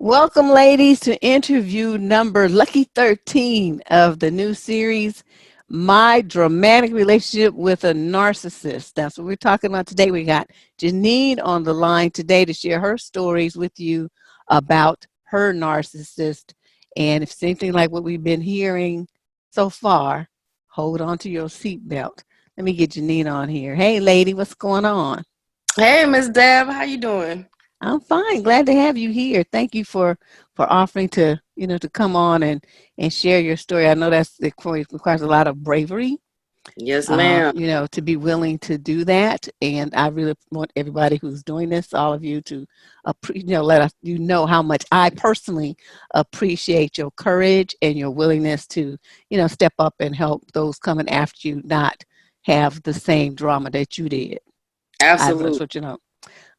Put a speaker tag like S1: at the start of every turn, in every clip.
S1: Welcome, ladies, to interview number lucky 13 of the new series, My Dramatic Relationship with a Narcissist. That's what we're talking about today. We got Janine on the line today to share her stories with you about her narcissist. And if it's anything like what we've been hearing so far, hold on to your seatbelt. Let me get Janine on here. Hey, lady, what's going on?
S2: Hey, Miss Deb, how you doing?
S1: I'm fine. Glad to have you here. Thank you for offering to to come on and share your story. I know it requires a lot of bravery,
S2: Yes, ma'am.
S1: to be willing to do that. And I really want everybody who's doing this, all of you, to let us know how much I personally appreciate your courage and your willingness to step up and help those coming after you not have the same drama that you did. I just
S2: Absolutely.
S1: want you to know.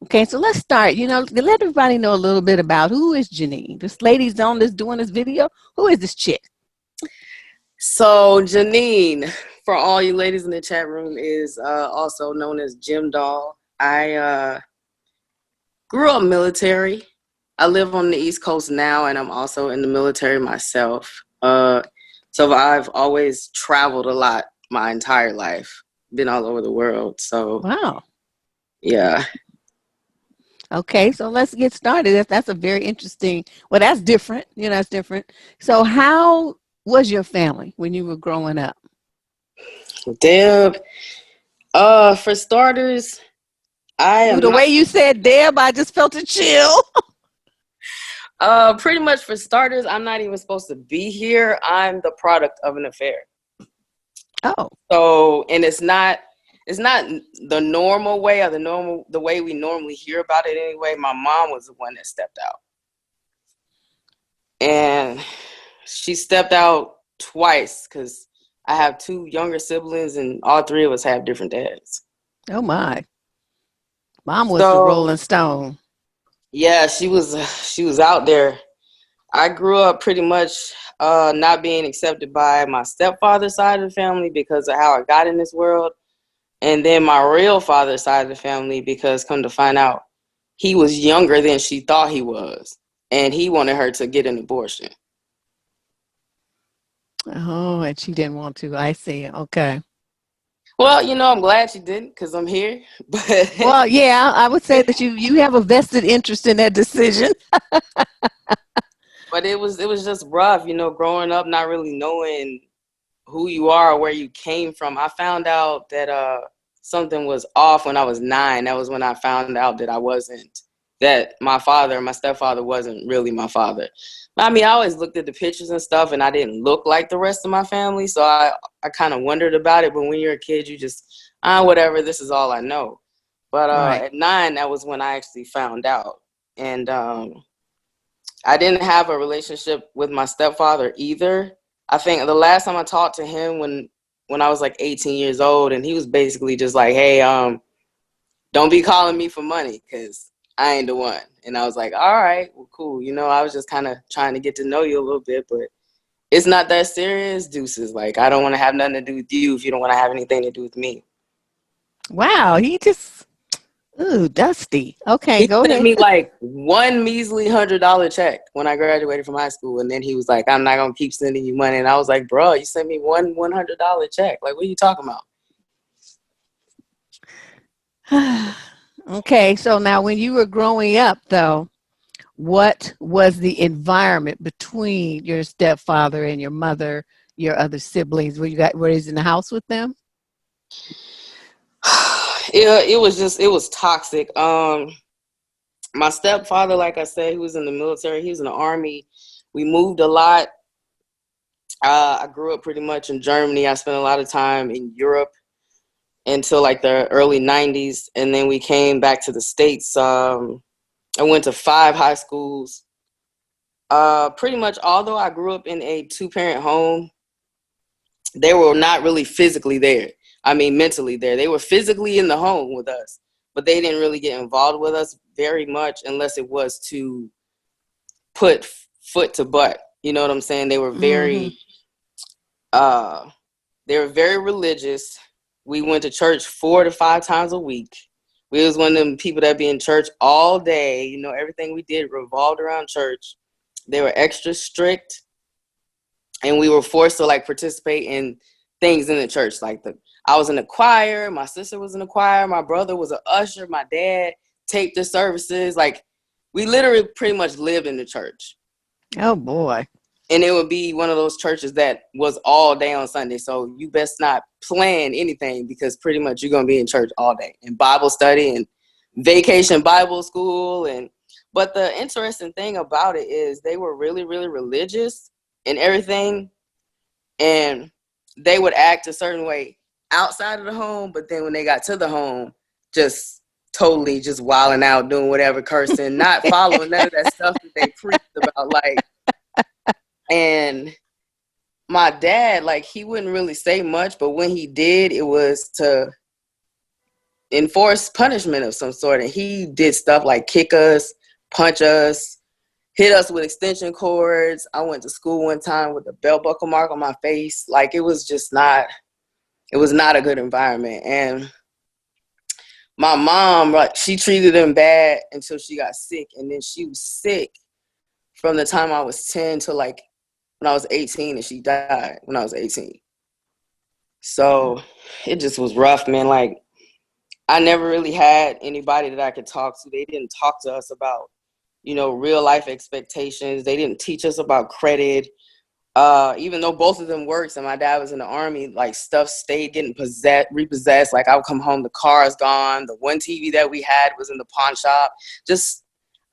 S1: Okay, so let's start. Let everybody know a little bit about who is Janine. This lady's on this doing this video. Who is this chick?
S2: So, Janine, for all you ladies in the chat room, is also known as Jim Doll. I grew up military. I live on the East Coast now, and I'm also in the military myself. So I've always traveled a lot my entire life, been all over the world. So,
S1: Wow.
S2: yeah.
S1: Okay, so let's get started. That's a very interesting. Well, that's different. That's different. So, how was your family when you were growing up?
S2: Deb, for starters, I
S1: Ooh,
S2: am
S1: the
S2: not.
S1: way you said Deb, I just felt a chill.
S2: Pretty much for starters, I'm not even supposed to be here. I'm the product of an affair.
S1: Oh,
S2: So, and it's not the normal way or the way we normally hear about it anyway. My mom was the one that stepped out. And she stepped out twice because I have two younger siblings and all three of us have different dads.
S1: oh my. Mom was the
S2: So,
S1: Rolling Stone.
S2: yeah, she was out there. I grew up pretty much not being accepted by my stepfather's side of the family because of how I got in this world. And then my real father's side of the family because, come to find out, he was younger than she thought he was. And he wanted her to get an abortion.
S1: Oh, and she didn't want to. I see. Okay.
S2: Well, I'm glad she didn't because I'm here. But
S1: Well, yeah, I would say that you have a vested interest in that decision.
S2: but it was just rough, growing up, not really knowing who you are or where you came from. I found out that something was off when I was 9. That was when I found out that my stepfather wasn't really my father. I mean, I always looked at the pictures and stuff, and I didn't look like the rest of my family, so I kind of wondered about it. But when you're a kid, you just whatever. This is all I know. But
S1: Right.
S2: at 9, that was when I actually found out, and I didn't have a relationship with my stepfather either. I think the last time I talked to him when I was like 18 years old, and he was basically just like, "Hey, don't be calling me for money, cause I ain't the one." And I was like, "All right, well, cool." I was just kind of trying to get to know you a little bit, but it's not that serious, deuces. Like, I don't want to have nothing to do with you if you don't want to have anything to do with me.
S1: Wow, he just ooh, dusty. Okay,
S2: He
S1: go
S2: sent
S1: ahead.
S2: me like one measly $100 check when I graduated from high school, and then he was like, "I'm not gonna keep sending you money." And I was like, "Bro, you sent me one $100 check. Like, what are you talking about?"
S1: Okay, so now when you were growing up, though, what was the environment between your stepfather and your mother, your other siblings? Were you in the house with them?
S2: It was toxic. My stepfather, like I said, he was in the military. He was in the army. We moved a lot. I grew up pretty much in Germany. I spent a lot of time in Europe until like the early 90s. And then we came back to the States. I went to 5 high schools. Pretty much, although I grew up in a 2-parent home, they were not really physically there. I mean, mentally there. They were physically in the home with us, but they didn't really get involved with us very much unless it was to put foot to butt. You know what I'm saying?
S1: Mm-hmm.
S2: Uh, they were very religious. We went to church 4 to 5 times a week. We was one of them people that be in church all day. You know, everything we did revolved around church. They were extra strict, and we were forced to like participate in things in the church. Like I was in the choir, my sister was in the choir, my brother was an usher, my dad taped the services. Like we literally pretty much lived in the church.
S1: Oh boy.
S2: And it would be one of those churches that was all day on Sunday. So you best not plan anything, because pretty much you're going to be in church all day, and Bible study and vacation Bible school. But the interesting thing about it is they were really, really religious and everything. And they would act a certain way outside of the home. But then when they got to the home, just totally just wilding out, doing whatever, cursing, not following none of that stuff that they preached about. Like, and my dad, like, he wouldn't really say much, but when he did, it was to enforce punishment of some sort. And he did stuff like kick us, punch us, hit us with extension cords. I went to school one time with a belt buckle mark on my face. Like, it was not a good environment. And my mom, like, she treated him bad until she got sick. And then she was sick from the time I was 10 to like when I was 18, and she died when I was 18. So it just was rough, man. Like, I never really had anybody that I could talk to. They didn't talk to us about, you know, real life expectations. They didn't teach us about credit. Even though both of them worked and my dad was in the Army, like, stuff stayed getting repossessed. Like, I would come home, the car is gone. The one TV that we had was in the pawn shop.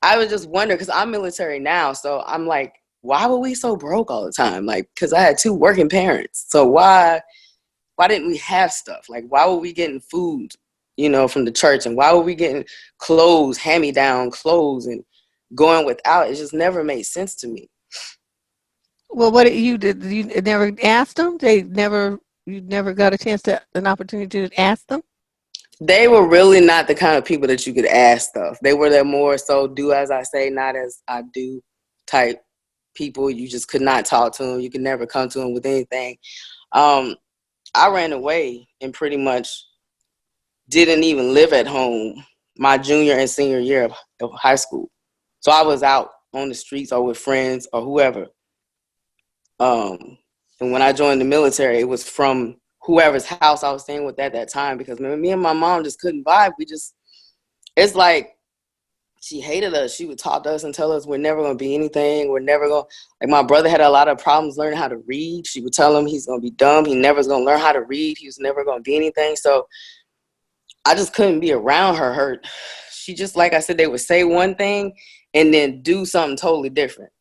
S2: I would just wonder, because I'm military now. So I'm like, why were we so broke all the time? Like, because I had two working parents. So why didn't we have stuff? Like, why were we getting food, you know, from the church? And why were we getting clothes, hand-me-down clothes, and going without? It just never made sense to me.
S1: Well, what you did? You never asked them? You never got a chance an opportunity to ask them?
S2: They were really not the kind of people that you could ask stuff. They were the more so do as I say, not as I do type people. You just could not talk to them. You could never come to them with anything. I ran away and pretty much didn't even live at home my junior and senior year of high school. So I was out on the streets or with friends or whoever. And when I joined the military, it was from whoever's house I was staying with at that time, because me and my mom just couldn't vibe. It's like, she hated us. She would talk to us and tell us we're never going to be anything. We're never going to, like, my brother had a lot of problems learning how to read. She would tell him he's going to be dumb. He never was going to learn how to read. He was never going to be anything. So I just couldn't be around her. She just, like I said, they would say one thing and then do something totally different.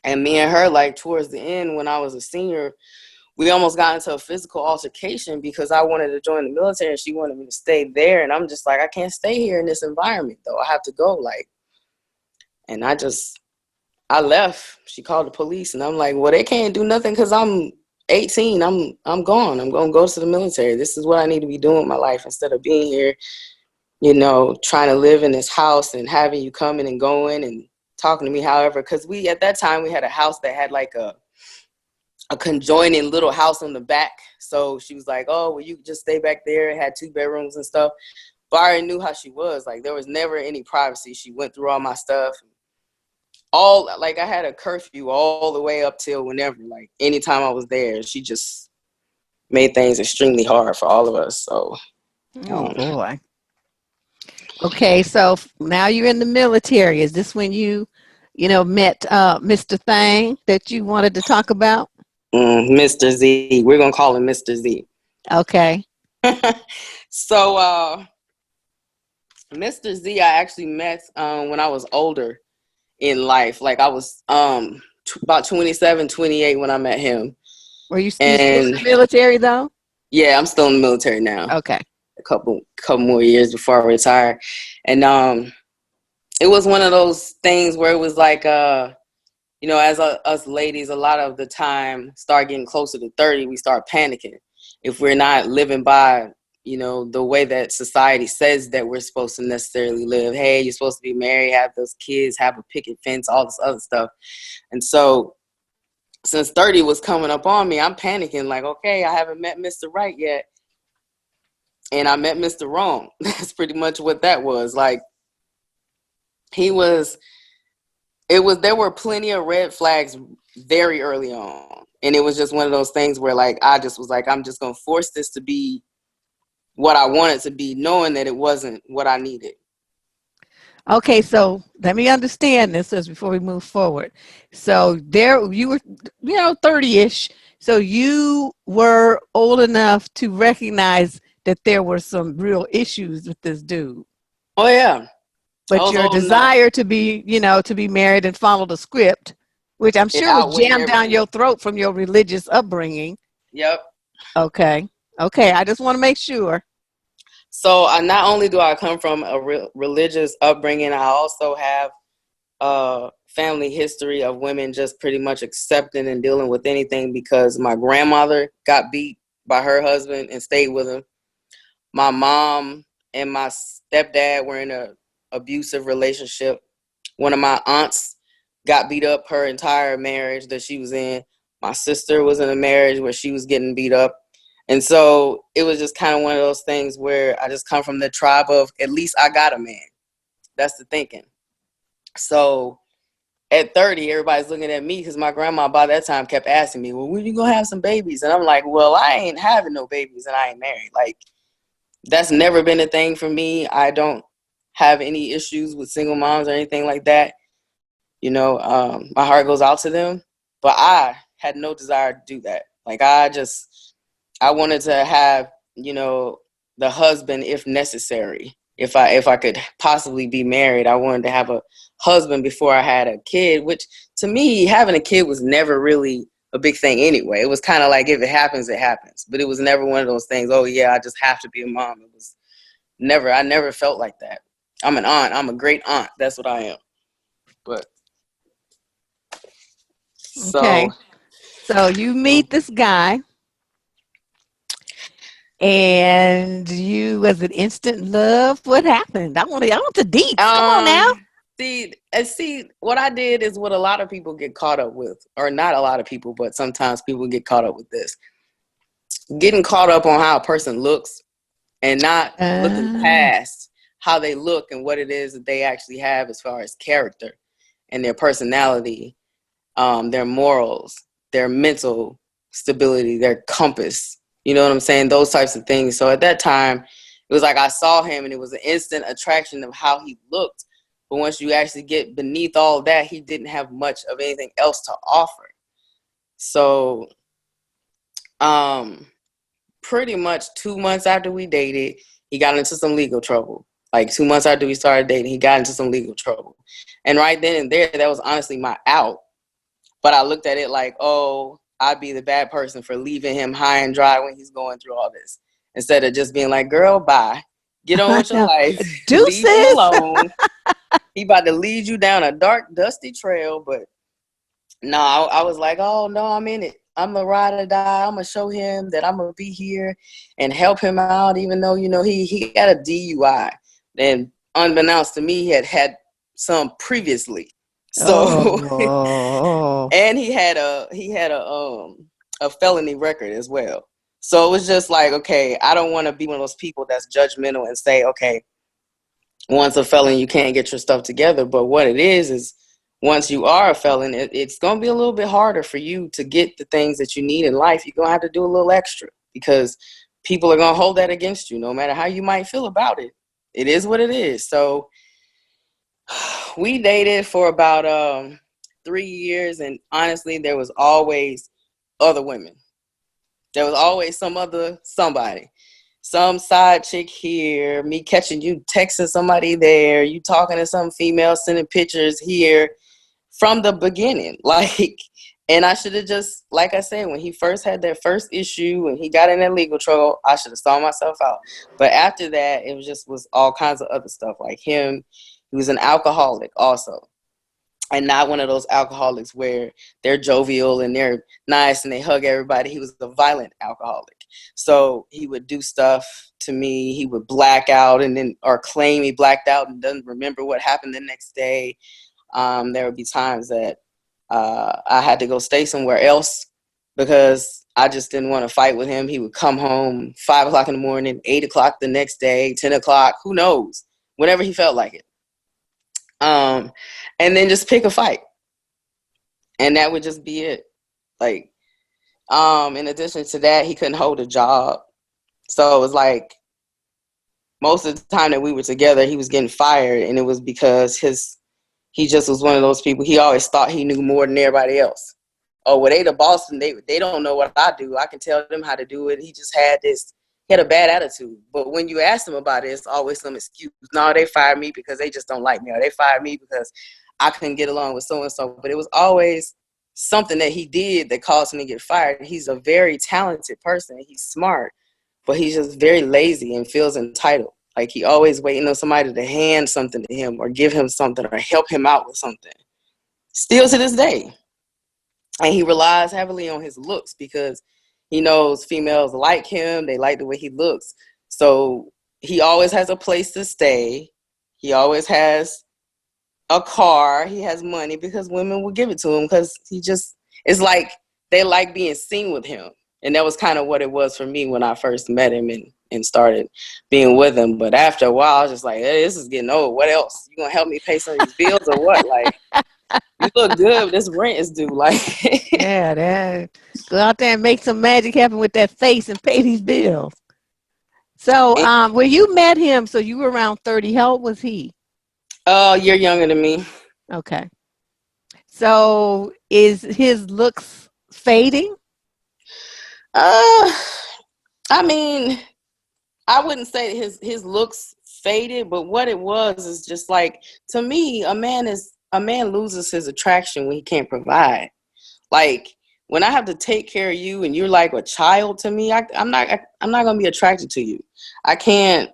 S2: And me and her, like, towards the end, when I was a senior, we almost got into a physical altercation because I wanted to join the military and she wanted me to stay there. And I'm just like, I can't stay here in this environment, though. I have to go. Like, and I left. She called the police, and I'm like, well, they can't do nothing because I'm 18. I'm gone. I'm going to go to the military. This is what I need to be doing with my life instead of being here, you know, trying to live in this house and having you coming and going and talking to me. However, because at that time, we had a house that had like a conjoining little house on the back. So she was like, oh, well, you just stay back there. It had 2 bedrooms and stuff. But I already knew how she was. Like, there was never any privacy. She went through all my stuff. I had a curfew all the way up till whenever, like, anytime I was there. She just made things extremely hard for all of us. So,
S1: Oh boy. Okay, so now you're in the military. Is this when you met Mr. Thang that you wanted to talk about?
S2: Mr. Z. We're going to call him Mr. Z.
S1: Okay.
S2: So, Mr. Z, I actually met when I was older in life. Like, I was about 27, 28 when I met him.
S1: Were you still in the military, though?
S2: Yeah, I'm still in the military now.
S1: Okay.
S2: A couple more years before I retire. And it was one of those things where it was like, you know, as us ladies, a lot of the time start getting closer to 30, we start panicking if we're not living by, you know, the way that society says that we're supposed to necessarily live. Hey, you're supposed to be married, have those kids, have a picket fence, all this other stuff. And so since 30 was coming up on me, I'm panicking like, okay, I haven't met Mr. Right yet. and I met Mr. Wrong. That's pretty much what that was. Like, he was, there were plenty of red flags very early on. And it was just one of those things where, like, I just was like, I'm just going to force this to be what I wanted to be, knowing that it wasn't what I needed.
S1: Okay, so let me understand this as before we move forward. So there you were, 30-ish. So you were old enough to recognize that there were some real issues with this dude.
S2: Oh, yeah. I
S1: But
S2: was
S1: your
S2: old enough.
S1: desire to be, to be married and follow the script, which I'm
S2: It
S1: sure was
S2: outweighed
S1: jammed down
S2: everything.
S1: your throat from your religious upbringing.
S2: Yep.
S1: Okay. Okay, I just want to make sure.
S2: So not only do I come from a religious upbringing, I also have a family history of women just pretty much accepting and dealing with anything, because my grandmother got beat by her husband and stayed with him. My mom and my stepdad were in a abusive relationship. One of my aunts got beat up her entire marriage that she was in. My sister was in a marriage where she was getting beat up. And so it was just kind of one of those things where I just come from the tribe of, at least I got a man. That's the thinking. So at 30, everybody's looking at me because my grandma by that time kept asking me, well, when you gonna have some babies? And I'm like, well, I ain't having no babies and I ain't married. Like, that's never been a thing for me. I don't have any issues with single moms or anything like that. My heart goes out to them, but I had no desire to do that. Like, I wanted to have, the husband if necessary. If I could possibly be married, I wanted to have a husband before I had a kid, which to me, having a kid was never really a big thing anyway. It was kind of like, if it happens, it happens. But it was never one of those things, oh yeah, I just have to be a mom. It was never, I never felt like that. I'm an aunt. I'm a great aunt. That's what I am. But
S1: Okay.
S2: so
S1: So you meet this guy and you was it instant love? What happened? I want the deets. Come on now.
S2: see what I did is what a lot of people get caught up with, or not a lot of people, but sometimes people get caught up with this, getting caught up on how a person looks and not looking
S1: Uh,
S2: past how they look and what it is that they actually have as far as character and their personality, their morals, their mental stability, their compass. You know what I'm saying? Those types of things. So at that time, it was like I saw him and it was an instant attraction of how he looked. But once you actually get beneath all that, he didn't have much of anything else to offer. So pretty much 2 months after we dated, he got into some legal trouble. Like 2 months after we started dating, he got into some legal trouble. And right then and there, that was honestly my out. But I looked at it like, oh, I'd be the bad person for leaving him high and dry when he's going through all this. Instead of just being like, girl, bye. Get on
S1: I
S2: with your
S1: know.
S2: life. Leave him
S1: Deuces.
S2: alone. He about to lead you down a dark, dusty trail. But no, I was like, oh, no, I'm in it. I'm going to ride or die. I'm going to show him that I'm going to be here and help him out, even though, he got a DUI. And unbeknownst to me, he had some previously. So
S1: Oh.
S2: and he had a felony record as well. So it was just like, okay, I don't want to be one of those people that's judgmental and say, okay, once a felon, you can't get your stuff together. But what it is once you are a felon, it's going to be a little bit harder for you to get the things that you need in life. You're going to have to do a little extra because people are going to hold that against you, no matter how you might feel about it. It is what it is. So we dated for about 3 years, and honestly, there was always other women. There was always some other somebody, some side chick here, me catching you texting somebody there, you talking to some female, sending pictures here from the beginning. Like, and I should have just, like I said, when he first had that first issue and he got in that legal trouble, I should have saw myself out. But after that, it was all kinds of other stuff. Like him, he was an alcoholic also. And not one of those alcoholics where they're jovial and they're nice and they hug everybody. He was a violent alcoholic. So he would do stuff to me. He would black out or claim he blacked out and doesn't remember what happened the next day. There would be times that I had to go stay somewhere else because I just didn't want to fight with him. He would come home 5 o'clock in the morning, 8 o'clock the next day, 10 o'clock, who knows, whenever he felt like it. And then just pick a fight. And that would just be it. Like, in addition to that, he couldn't hold a job. So it was like most of the time that we were together, he was getting fired. And it was because he just was one of those people. He always thought he knew more than everybody else. Oh, well, they the boss and they don't know what I do. I can tell them how to do it. He had a bad attitude. But when you ask him about it, it's always some excuse. No, they fired me because they just don't like me. Or they fired me because I couldn't get along with so-and-so. But it was always something that he did that caused him to get fired. He's a very talented person. He's smart, but he's just very lazy and feels entitled. Like he always waiting on somebody to hand something to him or give him something or help him out with something. Still to this day. And he relies heavily on his looks because he knows females like him. They like the way he looks. So he always has a place to stay. He always has a car. He has money because women will give it to him because it's like they like being seen with him. And that was kind of what it was for me when I first met him and started being with him. But after a while, I was just like, hey, this is getting old. What else? You going to help me pay some of these bills or what? Like, you look good. This rent is due. Like,
S1: Yeah, that go out there and make some magic happen with that face and pay these bills. So, when you met him, so you were around 30. How old was he?
S2: you're younger than me.
S1: Okay. So, is his looks fading?
S2: Uh, I mean, I wouldn't say his looks faded, but what it was is just like, to me, a man loses his attraction when he can't provide. Like when I have to take care of you and you're like a child to me, I'm not gonna be attracted to you. I can't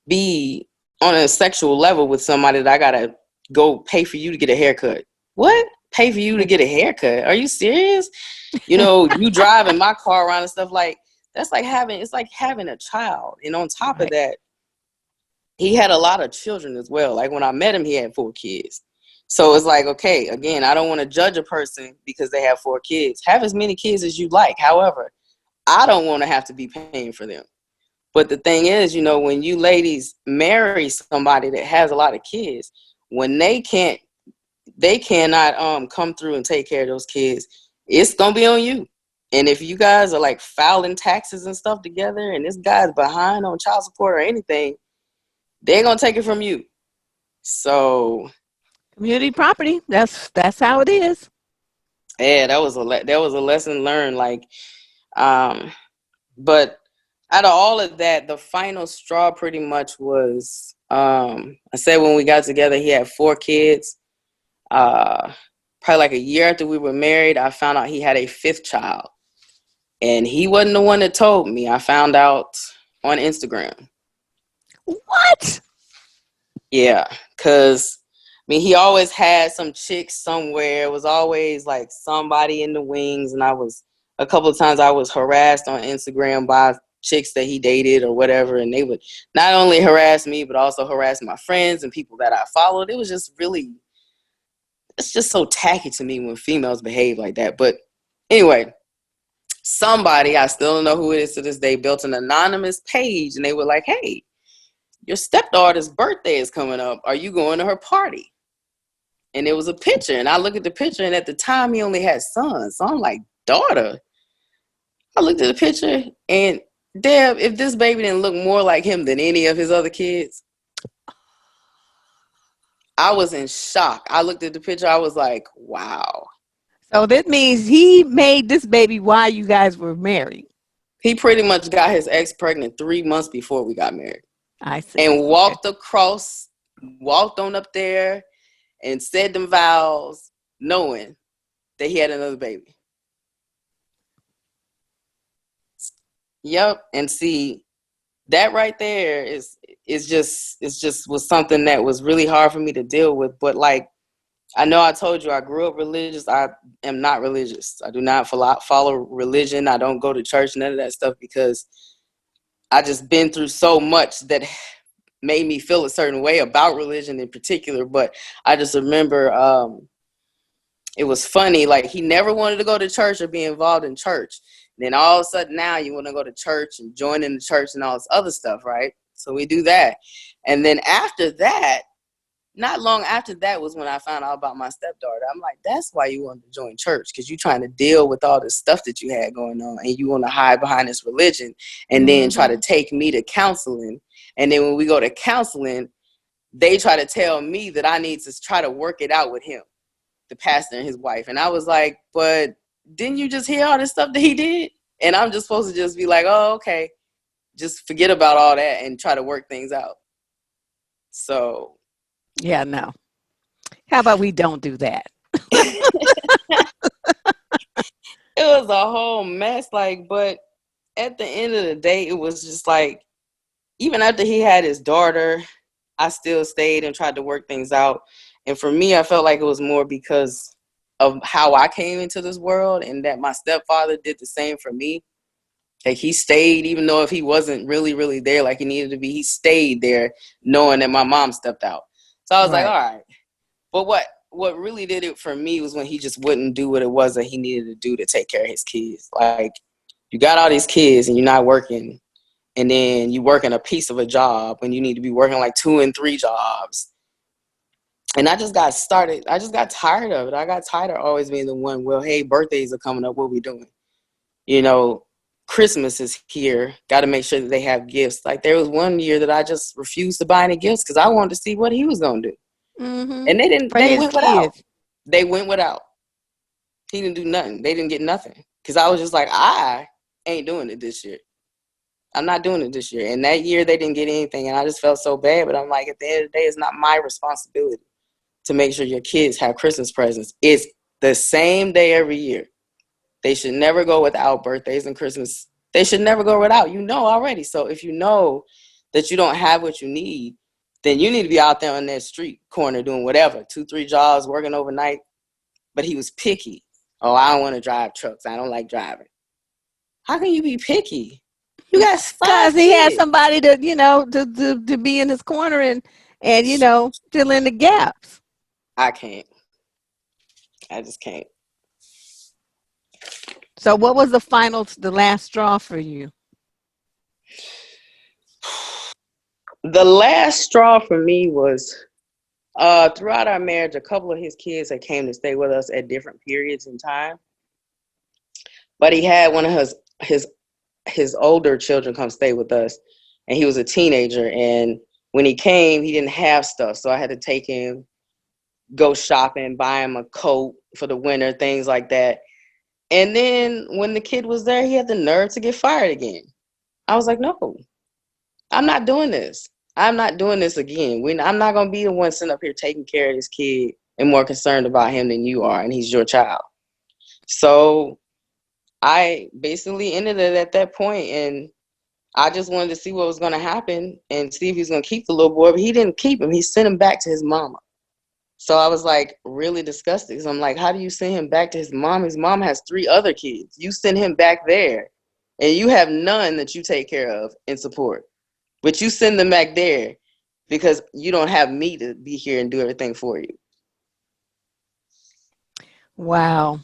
S2: be on a sexual level with somebody that I gotta go pay for you to get a haircut. What? Pay for you to get a haircut? Are you serious? You driving my car around and stuff like that's like having a child. And on top of
S1: Right.
S2: that, he had a lot of children as well. Like when I met him, he had 4 kids. So it's like, okay, again, I don't want to judge a person because they have 4 kids. Have as many kids as you like. However, I don't want to have to be paying for them. But the thing is, when you ladies marry somebody that has a lot of kids, when they cannot come through and take care of those kids, it's gonna be on you. And if you guys are like filing taxes and stuff together, and this guy's behind on child support or anything, they're gonna take it from you. So
S1: Community property. That's how it is.
S2: yeah, that was a lesson learned. Like, but out of all of that, the final straw pretty much was I said when we got together, he had 4 kids. Probably like a year after we were married, I found out he had a 5th child, and he wasn't the one that told me. I found out on Instagram.
S1: What?
S2: Yeah, because he always had some chick somewhere. It was always like somebody in the wings, and a couple of times I was harassed on Instagram by chicks that he dated or whatever, and they would not only harass me but also harass my friends and people that I followed. It was just really, it's just so tacky to me when females behave like that. But anyway, somebody, I still don't know who it is to this day, built an anonymous page, and they were like, hey, your stepdaughter's birthday is coming up. Are you going to her party? And it was a picture, and I look at the picture, and at the time he only had sons. So I'm like, daughter? I looked at the picture, and Deb, if this baby didn't look more like him than any of his other kids, I was in shock. I looked at the picture, I was like, wow.
S1: So that means he made this baby while you guys were married.
S2: He pretty much got his ex pregnant 3 months before we got married.
S1: I see.
S2: And walked on up there and said them vows knowing that he had another baby. Yep. And see, that right there is just was something that was really hard for me to deal with. But like, I know I told you I grew up religious. I am not religious. I do not follow religion. I don't go to church, none of that stuff, because I just been through so much that made me feel a certain way about religion in particular. But I just remember it was funny. Like, he never wanted to go to church or be involved in church. Then all of a sudden now you want to go to church and join in the church and all this other stuff, right? So we do that. And then after that, not long after that was when I found out about my stepdaughter. I'm like, that's why you wanted to join church, because you're trying to deal with all the stuff that you had going on, and you want to hide behind this religion and then try to take me to counseling. And then when we go to counseling, they try to tell me that I need to try to work it out with him, the pastor and his wife. And I was like, but didn't you just hear all this stuff that he did? And I'm just supposed to just be like, oh, okay, just forget about all that and try to work things out. So
S1: Yeah, no. How about we don't do that?
S2: it was a whole mess. Like, but at the end of the day, it was just like, even after he had his daughter, I still stayed and tried to work things out. And for me, I felt like it was more because of how I came into this world, and that my stepfather did the same for me. Like, he stayed, even though if he wasn't really, really there like he needed to be, he stayed there knowing that my mom stepped out. So I was like, all right. But what really did it for me was when he just wouldn't do what it was that he needed to do to take care of his kids. Like, you got all these kids and you're not working, and then you working a piece of a job when you need to be working like 2 and 3 jobs. And I just got tired of it. I got tired of always being the one, well, hey, birthdays are coming up, what we doing? You know, Christmas is here. Got to make sure that they have gifts. Like, there was one year that I just refused to buy any gifts because I wanted to see what he was going to do. And they went without. They went without. He didn't do nothing. They didn't get nothing. Because I was just like, I ain't doing it this year. I'm not doing it this year. And that year they didn't get anything. And I just felt so bad. But I'm like, at the end of the day, it's not my responsibility to make sure your kids have Christmas presents. It's the same day every year. They should never go without birthdays and Christmas. They should never go without. You know already. So if you know that you don't have what you need, then you need to be out there on that street corner doing whatever, 2, 3 jobs, working overnight. But he was picky. Oh, I don't want to drive trucks. I don't like driving. How can you be picky? You got 5
S1: Because he
S2: kids.
S1: had somebody to, to be in his corner and fill in the gaps.
S2: I can't. I just can't.
S1: So what was the last straw for you?
S2: The last straw for me was throughout our marriage, a couple of his kids that came to stay with us at different periods in time. But he had one of his older children come stay with us, and he was a teenager. And when he came, he didn't have stuff, so I had to take him, go shopping, buy him a coat for the winter, things like that. And then when the kid was there, he had the nerve to get fired again. I was like, no, I'm not doing this. I'm not doing this again. I'm not going to be the one sitting up here taking care of this kid and more concerned about him than you are, and he's your child. So I basically ended it at that point, and I just wanted to see what was going to happen and see if he was going to keep the little boy, but he didn't keep him. He sent him back to his mama. So I was like really disgusted, because I'm like, how do you send him back to his mom? His mom has 3 other kids. You send him back there, and you have none that you take care of and support. But you send them back there because you don't have me to be here and do everything for you.
S1: Wow.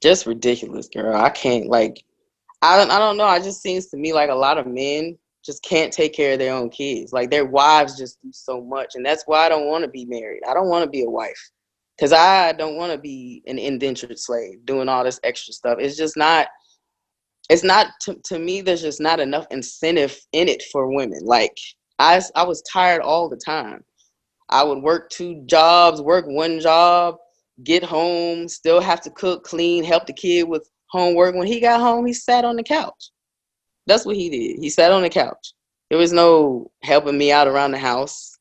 S2: Just ridiculous, girl. I can't, I don't know. It just seems to me like a lot of men just can't take care of their own kids. Like, their wives just do so much. And that's why I don't want to be married. I don't want to be a wife, because I don't want to be an indentured slave doing all this extra stuff. It's just not. It's not, to me, there's just not enough incentive in it for women. Like, I was tired all the time. I would work 2 jobs, work 1 job, get home, still have to cook, clean, help the kid with homework. When he got home, he sat on the couch. That's what he did. He sat on the couch. There was no helping me out around the house.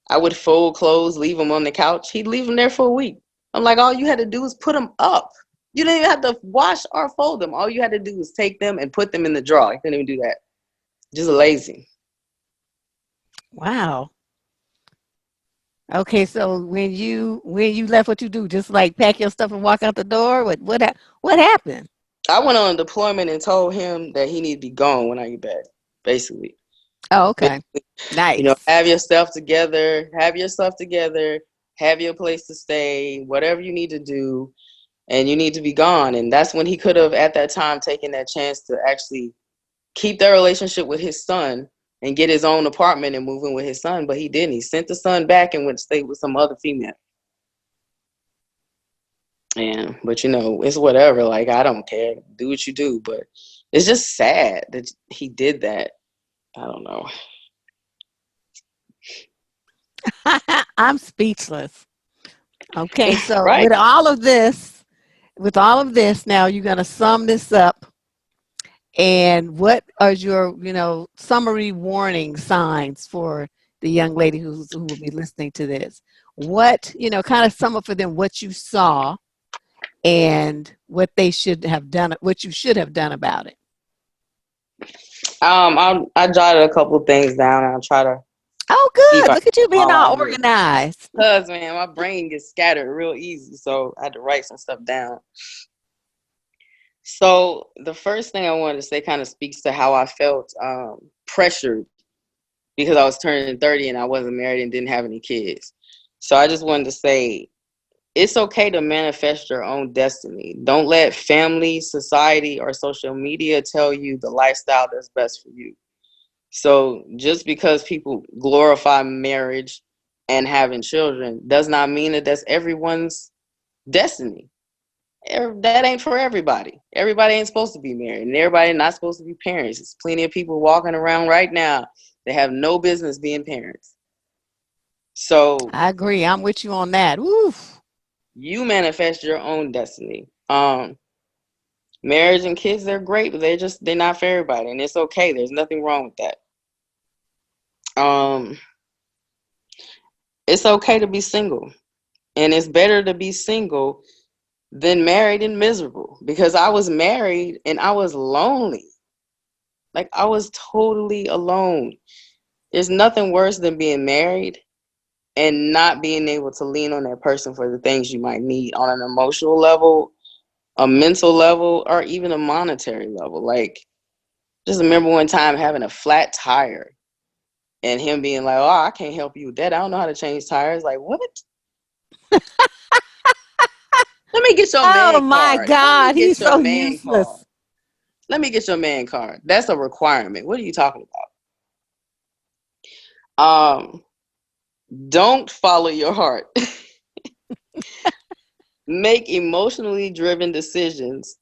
S2: I would fold clothes, leave them on the couch. He'd leave them there for a week. I'm like, all you had to do was put them up. You didn't even have to wash or fold them. All you had to do was take them and put them in the drawer. You couldn't even do that. Just lazy.
S1: Wow. Okay, so when you left, what you do? Just like pack your stuff and walk out the door? What happened?
S2: I went on deployment and told him that he needed to be gone when I get back, basically.
S1: Oh, okay. Nice.
S2: Have your stuff together. Have your stuff together. have your place to stay, whatever you need to do, and you need to be gone. And that's when he could have, at that time, taken that chance to actually keep their relationship with his son and get his own apartment and move in with his son. But he didn't. He sent the son back and went to stay with some other female. And, but it's whatever. Like, I don't care. Do what you do. But it's just sad that he did that. I don't know.
S1: I'm speechless. Okay, so
S2: Right.
S1: with all of this, now you're going to sum this up. And what are your, summary warning signs for the young lady who will be listening to this? What, kind of sum up for them what you saw and what they should have done, what you should have done about it.
S2: I jotted a couple things down, and I'll try to.
S1: Oh, good. Look at you being all
S2: here.
S1: organized.
S2: Because, man, my brain gets scattered real easy, so I had to write some stuff down. So the first thing I wanted to say kind of speaks to how I felt pressured because I was turning 30 and I wasn't married and didn't have any kids. So I just wanted to say, it's okay to manifest your own destiny. Don't let family, society, or social media tell you the lifestyle that's best for you. So just because people glorify marriage and having children does not mean that that's everyone's destiny. That ain't for everybody. Everybody ain't supposed to be married, and everybody not supposed to be parents. There's plenty of people walking around right now that have no business being parents. So
S1: I agree. I'm with you on that. Oof.
S2: You manifest your own destiny. Marriage and kids, they're great, but they're not for everybody, and it's okay. There's nothing wrong with that. It's okay to be single, and it's better to be single than married and miserable, because I was married and I was lonely. Like, I was totally alone. There's nothing worse than being married and not being able to lean on that person for the things you might need on an emotional level, a mental level, or even a monetary level. Like, just remember one time having a flat tire and him being like, "Oh, I can't help you with that. I don't know how to change tires." Like, what? Let me get your
S1: Oh
S2: man
S1: my
S2: card. Let me
S1: God,
S2: get
S1: he's
S2: your
S1: so
S2: man card.
S1: useless.
S2: Let me get your man card. That's a requirement. What are you talking about? Don't follow your heart. Make emotionally driven decisions.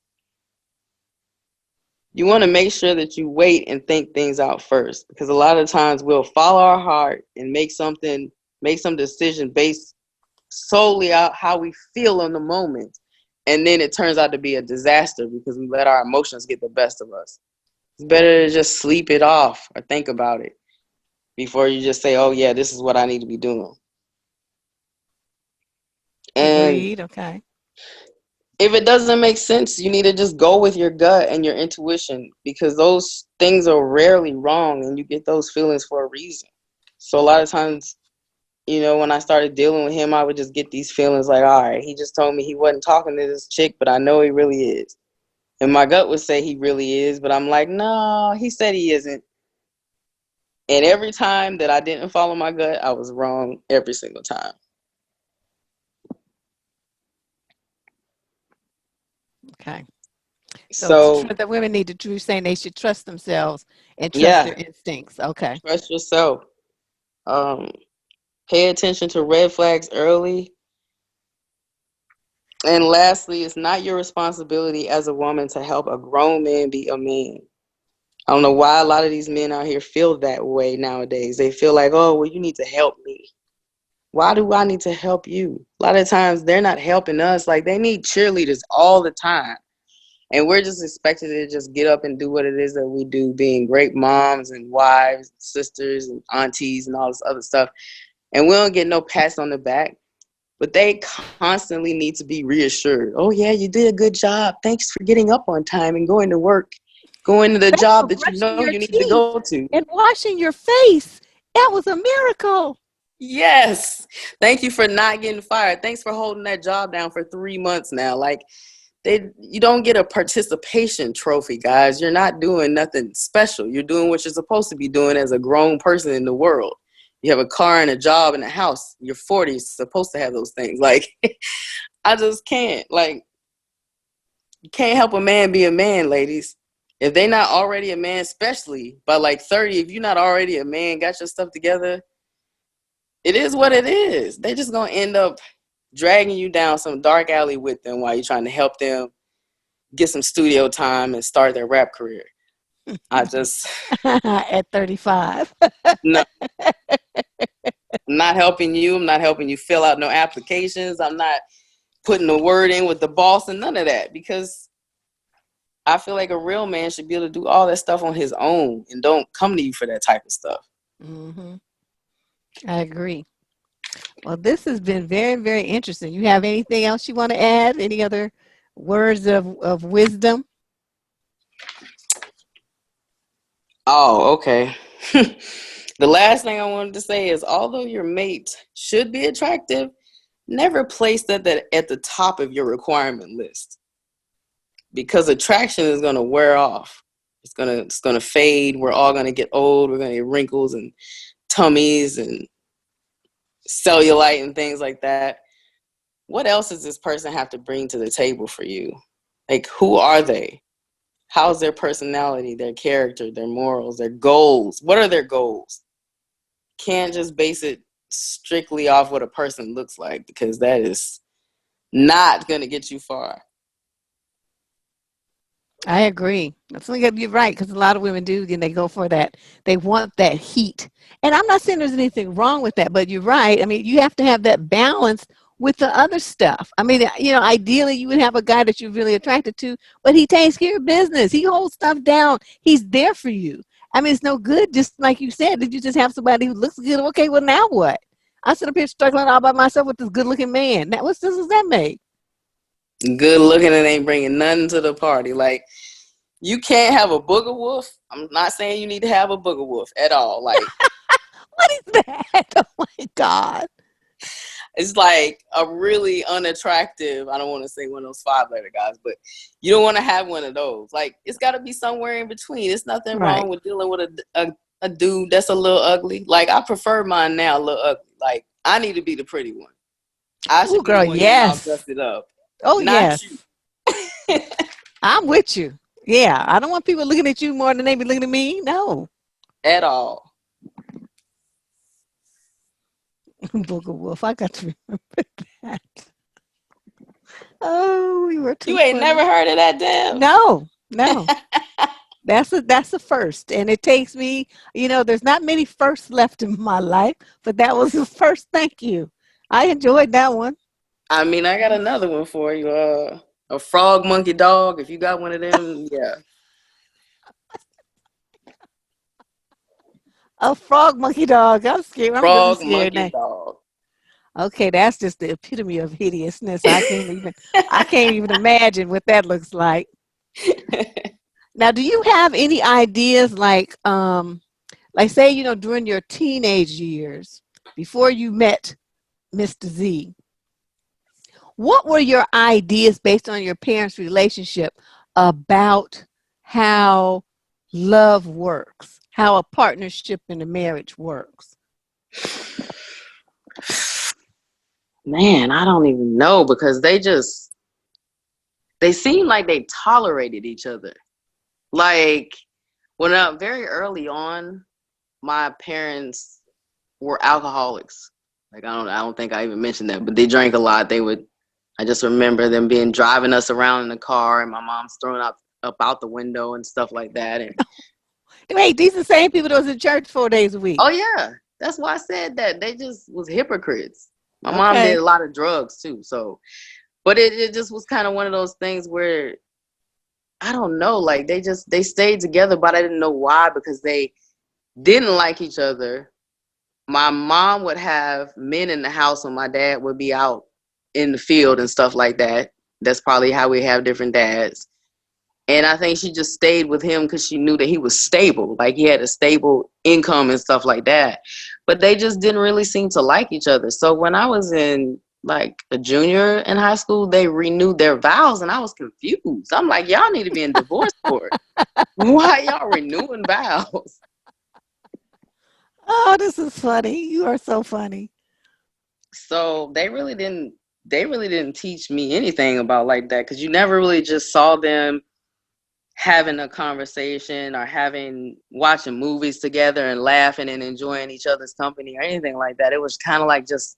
S2: You want to make sure that you wait and think things out first, because a lot of times we'll follow our heart and make some decision based solely on how we feel in the moment, and then it turns out to be a disaster because we let our emotions get the best of us. It's better to just sleep it off or think about it before you just say, "Oh yeah, this is what I need to be doing." And
S1: Agreed. Okay.
S2: if it doesn't make sense, you need to just go with your gut and your intuition, because those things are rarely wrong and you get those feelings for a reason. So a lot of times, when I started dealing with him, I would just get these feelings like, all right, he just told me he wasn't talking to this chick, but I know he really is. And my gut would say he really is, but I'm like, no, he said he isn't. And every time that I didn't follow my gut, I was wrong every single time.
S1: Okay. So
S2: So,
S1: the women need to, you're saying they should trust themselves and trust
S2: yeah,
S1: their instincts. Okay.
S2: trust yourself. Um, Pay attention to red flags early. And lastly, it's not your responsibility as a woman to help a grown man be a man. I don't know why a lot of these men out here feel that way nowadays. They feel like, oh, well, you need to help me. Why do I need to help you? A lot of times they're not helping us. Like, they need cheerleaders all the time. And we're just expected to just get up and do what it is that we do, being great moms and wives, sisters and aunties and all this other stuff. And we don't get no pats on the back. But they constantly need to be reassured. Oh, yeah, you did a good job. Thanks for getting up on time and going to work, going to the
S1: Thanks for
S2: job that you
S1: brushing
S2: know
S1: your
S2: you need to
S1: teeth
S2: go to.
S1: and washing your face. That was a miracle.
S2: Yes. Thank you for not getting fired. Thanks for holding that job down for 3 months now. Like, you don't get a participation trophy, guys. You're not doing nothing special. You're doing what you're supposed to be doing as a grown person in the world. You have a car and a job and a house. You're 40, you're supposed to have those things. Like, I just can't. Like, you can't help a man be a man, ladies. If they not already a man, especially by like 30, if you're not already a man, got your stuff together, it is what it is. They're just going to end up dragging you down some dark alley with them while you're trying to help them get some studio time and start their rap career. I just,
S1: At 35.
S2: no, I'm not helping you. I'm not helping you fill out no applications. I'm not putting the word in with the boss and none of that, because I feel like a real man should be able to do all that stuff on his own and don't come to you for that type of stuff.
S1: Hmm. I agree. Well, this has been very, very interesting. You have anything else you want to add? Any other words of wisdom?
S2: Oh, okay. The last thing I wanted to say is, although your mate should be attractive, never place that at the top of your requirement list, because attraction is going to wear off. It's gonna fade. We're all going to get old. We're going to get wrinkles and tummies and cellulite and things like that. What else does this person have to bring to the table for you? Like, who are they? How's their personality, their character, their morals, their goals? What are their goals? Can't just base it strictly off what a person looks like, because that is not going to get you far.
S1: I agree. That's you're right, because a lot of women do, and they go for that. They want that heat. And I'm not saying there's anything wrong with that, but you're right. I mean, you have to have that balance with the other stuff. I mean, ideally you would have a guy that you're really attracted to, but he takes care of business. He holds stuff down. He's there for you. I mean, it's no good, just like you said, did you just have somebody who looks good? Okay, well, now what? I sit up here struggling all by myself with this good-looking man. Now, what sense does that make?
S2: Good looking and ain't bringing nothing to the party. Like, you can't have a booger wolf. I'm not saying you need to have a booger wolf at all. Like,
S1: What is that? Oh, my God.
S2: it's like a really unattractive, I don't want to say one of those 5-letter guys, but you don't want to have one of those. Like, it's got to be somewhere in between. There's nothing
S1: Right.
S2: wrong with dealing with a dude that's a little ugly. Like, I prefer mine now a little ugly. Like, I need to be the pretty one. I
S1: Oh,
S2: should be the
S1: girl,
S2: one getting all
S1: yes.
S2: dusted up,
S1: Oh,
S2: not
S1: yes.
S2: you
S1: I'm with you. Yeah, I don't want people looking at you more than they be looking at me. No.
S2: at all.
S1: Booger Wolf, I got to remember that. Oh, you were too
S2: You ain't
S1: funny.
S2: never heard of that, Deb?
S1: No, no. That's a first. And it takes me, there's not many firsts left in my life, but that was the first. Thank you. I enjoyed that one.
S2: I mean, I got another one for you. A frog, monkey, dog. If you got one of them, yeah.
S1: A frog, monkey, dog. I'm scared. I'm really
S2: Frog,
S1: scared
S2: monkey,
S1: now.
S2: dog.
S1: Okay, that's just the epitome of hideousness. I can't even imagine what that looks like. Now, do you have any ideas like say, during your teenage years, before you met Mr. Z, what were your ideas based on your parents' relationship about how love works, how a partnership in a marriage works?
S2: Man, I don't even know, because they seem like they tolerated each other. Like, very early on, my parents were alcoholics. Like, I don't think I even mentioned that, but they drank a lot. I just remember them driving us around in the car, and my mom's throwing up out the window and stuff like that. And
S1: Wait, these are the same people that was in church 4 days a week.
S2: oh yeah, that's why I said that. They just was hypocrites. My mom did
S1: Okay.
S2: a lot of drugs too, so but it just was kind of one of those things where I don't know, like they stayed together, but I didn't know why, because they didn't like each other. My mom would have men in the house when my dad would be out in the field and stuff like that. That's probably how we have different dads. And I think she just stayed with him because she knew that he was stable. Like, he had a stable income and stuff like that. But they just didn't really seem to like each other. So when I was in like a junior in high school, they renewed their vows, and I was confused. I'm like, y'all need to be in divorce court. Why y'all renewing vows?
S1: Oh, this is funny. You are so funny.
S2: So they really didn't teach me anything about like that, because you never really just saw them having a conversation or having watching movies together and laughing and enjoying each other's company or anything like that. It was kind of like just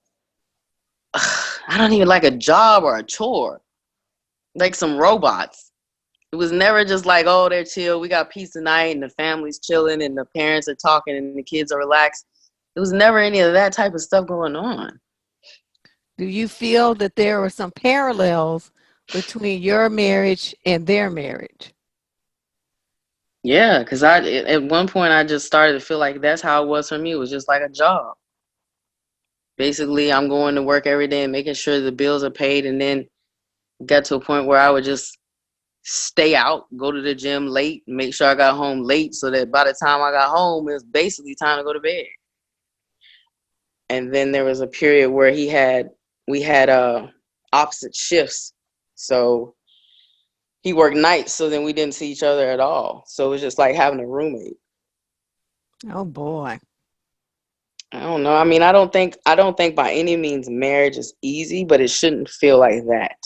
S2: I don't even like a job or a chore, like some robots. It was never just like, oh, they're chill, we got peace tonight, and the family's chilling, and the parents are talking, and the kids are relaxed. It was never any of that type of stuff going on.
S1: Do you feel that there are some parallels between your marriage and their marriage?
S2: Yeah, because I at one point I just started to feel like that's how it was for me. It was just like a job. Basically, I'm going to work every day and making sure the bills are paid, and then got to a point where I would just stay out, go to the gym late, make sure I got home late, so that by the time I got home, it was basically time to go to bed. And then there was a period where we had opposite shifts, so he worked nights, so then we didn't see each other at all. So it was just like having a roommate.
S1: Oh boy.
S2: I don't know. I mean, I don't think by any means marriage is easy, but it shouldn't feel like that.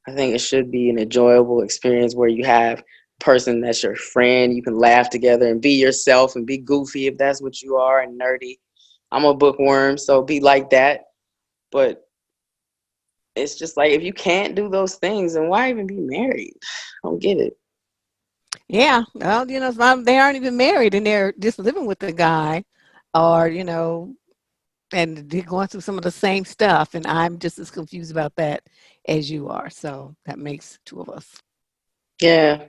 S2: I think it should be an enjoyable experience where you have a person that's your friend. You can laugh together and be yourself and be goofy if that's what you are, and nerdy. I'm a bookworm, so be like that. But it's just like, if you can't do those things, then why even be married? I don't get it.
S1: Yeah. Well, they aren't even married and they're just living with the guy, or, and they're going through some of the same stuff. And I'm just as confused about that as you are. So that makes two of us.
S2: Yeah.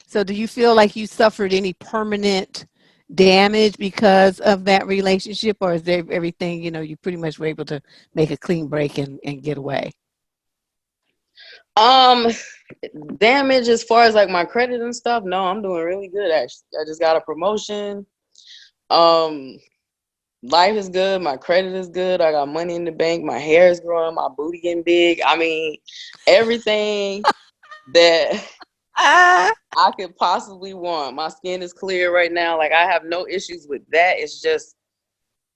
S1: So do you feel like you suffered any permanent damage because of that relationship, or is there everything, you pretty much were able to make a clean break and get away?
S2: Um, Damage as far as like my credit and stuff. No, I'm doing really good actually. I just got a promotion. Um, Life is good. My credit is good. I got money in the bank. My hair is growing. My booty getting big. I mean, everything that
S1: Ah,
S2: I could possibly want. My skin is clear right now. Like, I have no issues with that. It's just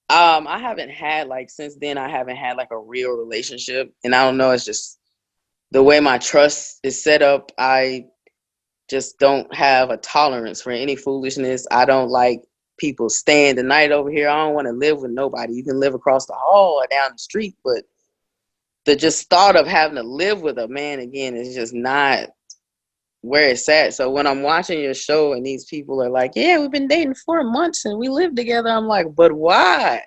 S2: I haven't had, like, since then I haven't had like a real relationship. And I don't know, it's just the way my trust is set up. I just don't have a tolerance for any foolishness. I don't like people staying the night over here. I don't want to live with nobody. You can live across the hall or down the street, but the just thought of having to live with a man again is just not where it's at. So when I'm watching your show and these people are like, yeah, we've been dating 4 months and we live together, I'm like, but why?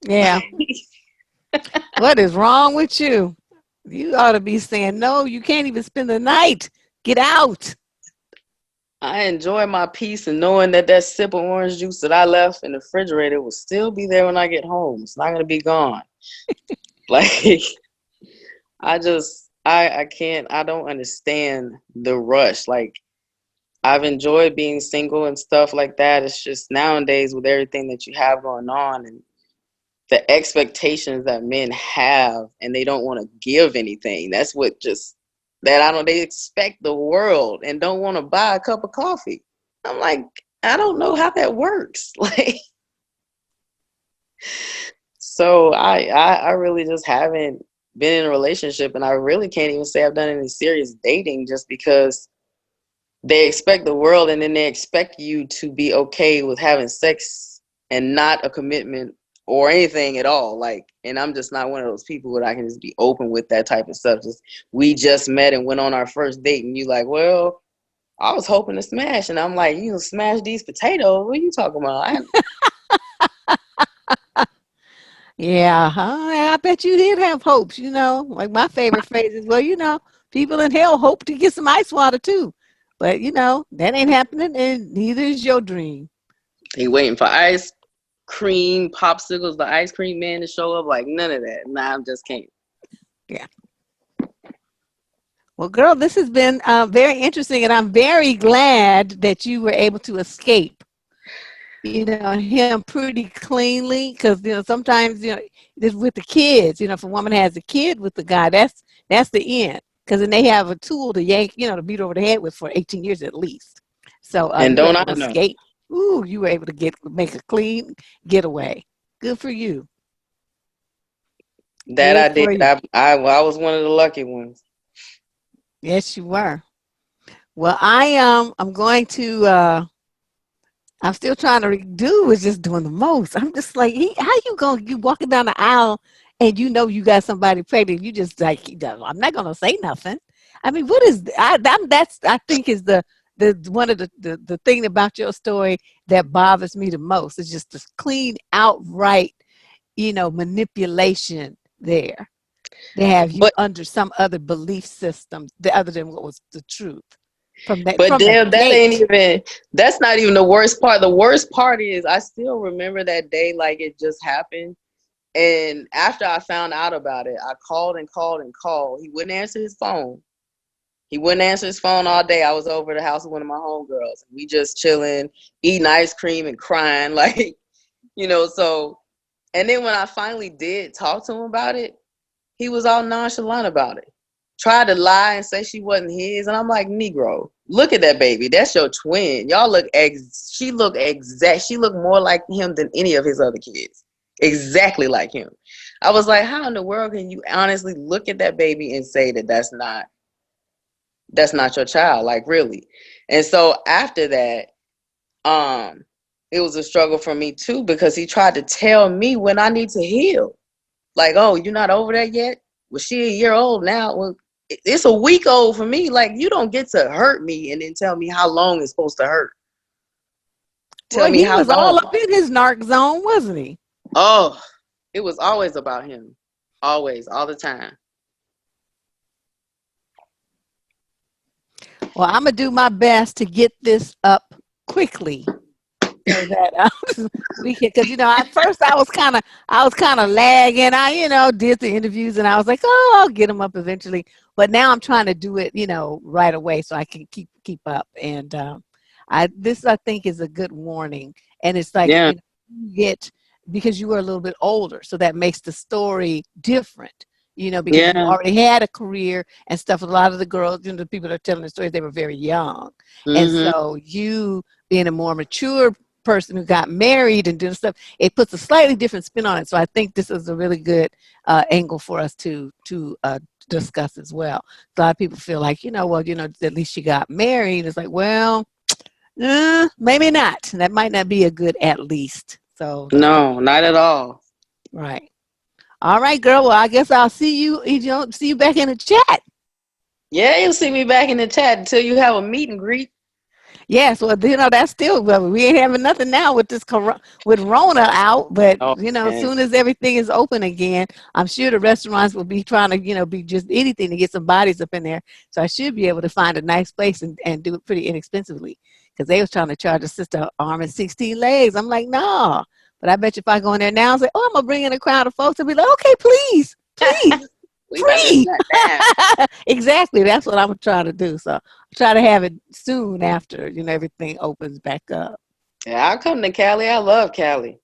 S1: yeah. What is wrong with you? You ought to be saying, no, you can't even spend the night. Get out.
S2: I enjoy my peace and knowing that that sip of orange juice that I left in the refrigerator will still be there when I get home. It's not going to be gone. Like, I can't, I don't understand the rush. Like, I've enjoyed being single and stuff like that. It's just nowadays with everything that you have going on and the expectations that men have, and they don't want to give anything. That's what just, that I don't, they expect the world and don't want to buy a cup of coffee. I'm like, I don't know how that works. Like, so I really just haven't been in a relationship, and I really can't even say I've done any serious dating, just because they expect the world, and then they expect you to be okay with having sex and not a commitment or anything at all. Like, and I'm just not one of those people that I can just be open with that type of stuff. Just, we just met and went on our first date, and you like, well, I was hoping to smash, and I'm like, you know, smash these potatoes. What are you talking about?
S1: Yeah, huh? I bet you did have hopes, Like my favorite phrase is, well, people in hell hope to get some ice water too. But, that ain't happening, and neither is your dream.
S2: He waiting for ice cream, popsicles, the ice cream man to show up. Like, none of that. Nah, I just can't.
S1: Yeah. Well, girl, this has been very interesting, and I'm very glad that you were able to escape, him pretty cleanly, because sometimes this with the kids, if a woman has a kid with the guy, that's the end, because then they have a tool to yank, to beat over the head with for 18 years at least. So
S2: And
S1: you were
S2: don't I
S1: able to
S2: know?
S1: escape. Ooh, you were able to make a clean getaway. Good for you.
S2: That I
S1: Good
S2: did.
S1: for you.
S2: I was one of the lucky ones.
S1: Yes, you were. Well, I'm going to I'm still trying to dude was just doing the most. I'm just like, how you gonna you walking down the aisle and you know you got somebody pregnant? You just like, I'm not gonna say nothing. I mean, what is that's I think is the one of the thing about your story that bothers me the most is just this clean outright, manipulation there. They have you
S2: But
S1: under some other belief system other than what was the truth
S2: but
S1: from the
S2: damn, that ain't
S1: gate.
S2: even. That's not even the worst part. The worst part is I still remember that day like it just happened. And after I found out about it, I called and called and called. He wouldn't answer his phone. He wouldn't answer his phone all day. I was over at the house of one of my homegirls. We just chilling, eating ice cream and crying, so. And then when I finally did talk to him about it, he was all nonchalant about it. Tried to lie and say she wasn't his. And I'm like, Negro, look at that baby. That's your twin. Y'all look she looked more like him than any of his other kids. Exactly like him. I was like, how in the world can you honestly look at that baby and say that that's not your child? Like, really? And so after that, it was a struggle for me too, because he tried to tell me when I need to heal. Like, oh, you're not over that yet? Well, she a year old now. Well, it's a week old for me. Like, you don't get to hurt me and then tell me how long it's supposed to hurt. Tell
S1: Well,
S2: me
S1: he
S2: how
S1: was all
S2: long.
S1: up in his narc zone, wasn't he?
S2: Oh, it was always about him. Always, all the time.
S1: Well, I'm gonna do my best to get this up quickly so that we can. Because at first I was kind of lagging. I did the interviews and I was like, oh, I'll get them up eventually. But now I'm trying to do it, right away so I can keep up. And I think is a good warning. And it's like
S2: Yeah,
S1: you get because you were a little bit older, so that makes the story different. Because you
S2: yeah.
S1: already had a career and stuff. A lot of the girls, the people that are telling the stories, they were very young. And
S2: Mm-hmm.
S1: so you being a more mature person who got married and doing stuff, it puts a slightly different spin on it. So I think this is a really good angle for us to discuss as well. So a lot of people feel like, well, at least she got married. It's like, well, maybe not. That might not be a good at least. So
S2: No, not at all.
S1: right. All right, girl. Well, I guess I'll see you back in the chat.
S2: Yeah, you'll see me back in the chat until you have a meet and greet.
S1: Yes, well, that's still well, we ain't having nothing now with with Rona out, but
S2: Oh,
S1: as
S2: man.
S1: soon as everything is open again, I'm sure the restaurants will be trying to, be just anything to get some bodies up in there. So I should be able to find a nice place and do it pretty inexpensively because they was trying to charge a sister arm and 16 legs. I'm like, no, but I bet you if I go in there now and say, oh, I'm gonna bring in a crowd of folks, they'll be like, okay, please, please.
S2: We about to
S1: Free.
S2: shut down.
S1: Exactly. That's what I'm trying to do. So try to have it soon after, everything opens back up.
S2: Yeah, I'll come to Cali. I love Cali.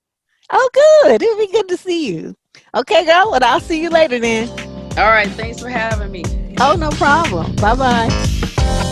S1: Oh, good. It'll be good to see you. Okay, girl. Well, I'll see you later then.
S2: All right, thanks for having me.
S1: Oh, no problem. Bye bye.